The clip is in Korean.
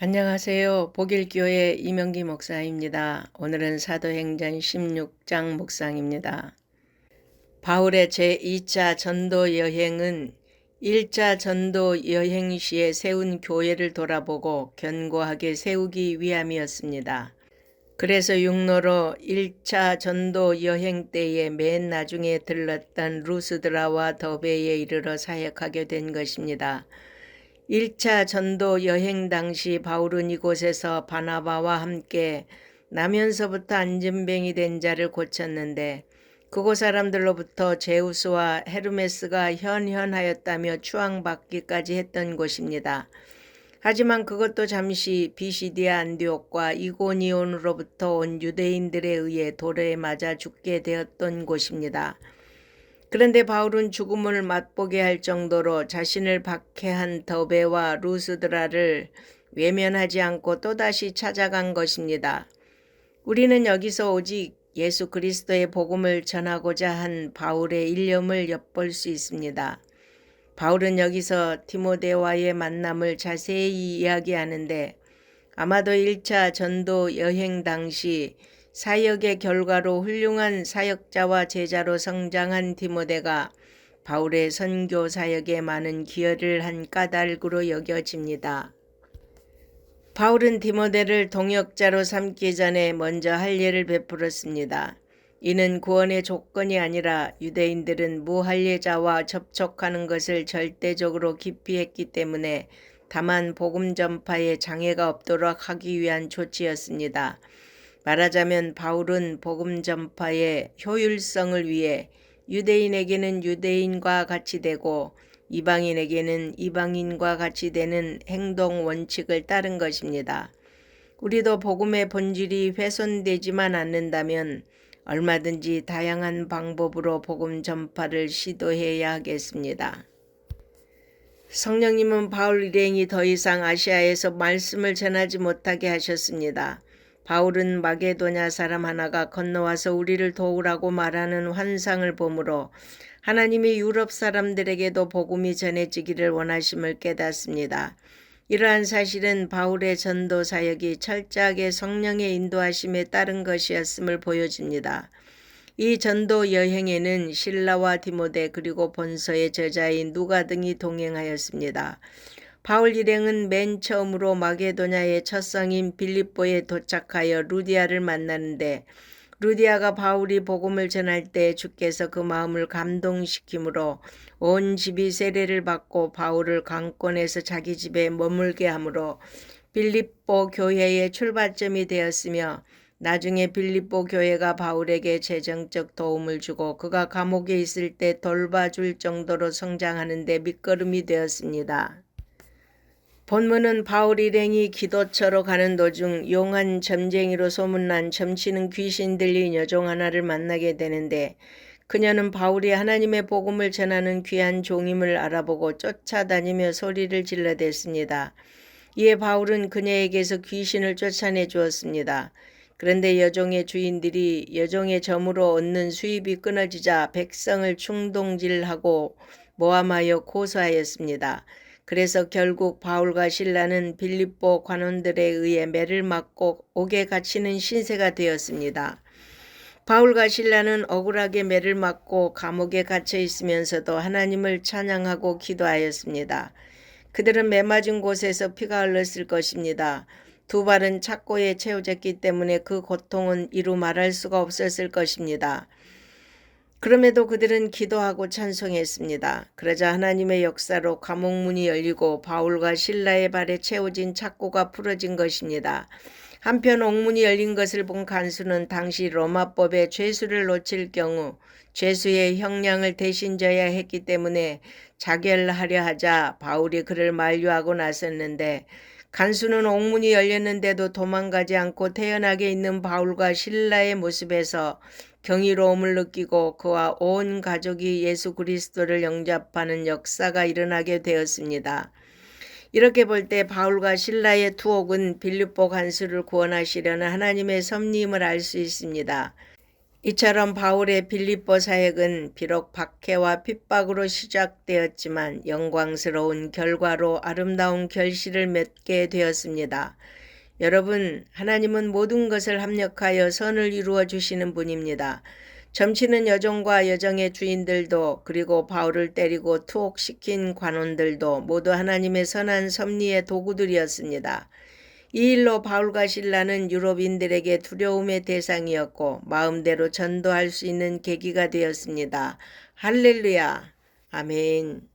안녕하세요. 복일교회 이명기 목사입니다. 오늘은 사도행전 16장 묵상입니다. 바울의 제2차 전도 여행은 1차 전도 여행 시에 세운 교회를 돌아보고 견고하게 세우기 위함이었습니다. 그래서 육로로 1차 전도 여행 때에 맨 나중에 들렀던 루스드라와 더베에 이르러 사역하게 된 것입니다. 1차 전도 여행 당시 바울은 이곳에서 바나바와 함께 나면서부터 안진뱅이 된 자를 고쳤는데 그곳 사람들로부터 제우스와 헤르메스가 현현하였다며 추앙받기까지 했던 곳입니다. 하지만 그것도 잠시 비시디아 안디옥과 이고니온으로부터 온 유대인들에 의해 돌에 맞아 죽게 되었던 곳입니다. 그런데 바울은 죽음을 맛보게 할 정도로 자신을 박해한 더베와 루스드라를 외면하지 않고 또다시 찾아간 것입니다. 우리는 여기서 오직 예수 그리스도의 복음을 전하고자 한 바울의 일념을 엿볼 수 있습니다. 바울은 여기서 디모데와의 만남을 자세히 이야기하는데 아마도 1차 전도 여행 당시 사역의 결과로 훌륭한 사역자와 제자로 성장한 디모데가 바울의 선교 사역에 많은 기여를 한 까닭으로 여겨집니다. 바울은 디모데를 동역자로 삼기 전에 먼저 할례를 베풀었습니다. 이는 구원의 조건이 아니라 유대인들은 무할례자와 접촉하는 것을 절대적으로 기피했기 때문에 다만 복음 전파에 장애가 없도록 하기 위한 조치였습니다. 말하자면 바울은 복음 전파의 효율성을 위해 유대인에게는 유대인과 같이 되고 이방인에게는 이방인과 같이 되는 행동 원칙을 따른 것입니다. 우리도 복음의 본질이 훼손되지만 않는다면 얼마든지 다양한 방법으로 복음 전파를 시도해야 하겠습니다. 성령님은 바울 일행이 더 이상 아시아에서 말씀을 전하지 못하게 하셨습니다. 바울은 마게도냐 사람 하나가 건너와서 우리를 도우라고 말하는 환상을 보므로 하나님이 유럽 사람들에게도 복음이 전해지기를 원하심을 깨닫습니다. 이러한 사실은 바울의 전도 사역이 철저하게 성령의 인도하심에 따른 것이었음을 보여줍니다. 이 전도 여행에는 실라와 디모데 그리고 본서의 저자인 누가 등이 동행하였습니다. 바울 일행은 맨 처음으로 마게도냐의 첫 성인 빌립보에 도착하여 루디아를 만나는데 루디아가 바울이 복음을 전할 때 주께서 그 마음을 감동시키므로 온 집이 세례를 받고 바울을 강권해서 자기 집에 머물게 하므로 빌립보 교회의 출발점이 되었으며 나중에 빌립보 교회가 바울에게 재정적 도움을 주고 그가 감옥에 있을 때 돌봐줄 정도로 성장하는 데 밑거름이 되었습니다. 본문은 바울 일행이 기도처로 가는 도중 용한 점쟁이로 소문난 점치는 귀신 들린 여종 하나를 만나게 되는데 그녀는 바울이 하나님의 복음을 전하는 귀한 종임을 알아보고 쫓아다니며 소리를 질러댔습니다. 이에 바울은 그녀에게서 귀신을 쫓아내 주었습니다. 그런데 여종의 주인들이 여종의 점으로 얻는 수입이 끊어지자 백성을 충동질하고 모함하여 고소하였습니다. 그래서 결국 바울과 실라는 빌립보 관원들에 의해 매를 맞고 옥에 갇히는 신세가 되었습니다. 바울과 실라는 억울하게 매를 맞고 감옥에 갇혀 있으면서도 하나님을 찬양하고 기도하였습니다. 그들은 매 맞은 곳에서 피가 흘렀을 것입니다. 두 발은 착고에 채워졌기 때문에 그 고통은 이루 말할 수가 없었을 것입니다. 그럼에도 그들은 기도하고 찬송했습니다. 그러자 하나님의 역사로 감옥문이 열리고 바울과 실라의 발에 채워진 착고가 풀어진 것입니다. 한편 옥문이 열린 것을 본 간수는 당시 로마법에 죄수를 놓칠 경우 죄수의 형량을 대신 져야 했기 때문에 자결하려 하자 바울이 그를 만류하고 나섰는데 간수는 옥문이 열렸는데도 도망가지 않고 태연하게 있는 바울과 실라의 모습에서 경이로움을 느끼고 그와 온 가족이 예수 그리스도를 영접하는 역사가 일어나게 되었습니다. 이렇게 볼 때 바울과 실라의 투옥은 빌립보 간수를 구원하시려는 하나님의 섭리임을 알 수 있습니다. 이처럼 바울의 빌립보 사역은 비록 박해와 핍박으로 시작되었지만 영광스러운 결과로 아름다운 결실을 맺게 되었습니다. 여러분, 하나님은 모든 것을 합력하여 선을 이루어 주시는 분입니다. 점치는 여종과 여정의 주인들도, 그리고 바울을 때리고 투옥시킨 관원들도 모두 하나님의 선한 섭리의 도구들이었습니다. 이 일로 바울과 실라는 유럽인들에게 두려움의 대상이었고 마음대로 전도할 수 있는 계기가 되었습니다. 할렐루야. 아멘.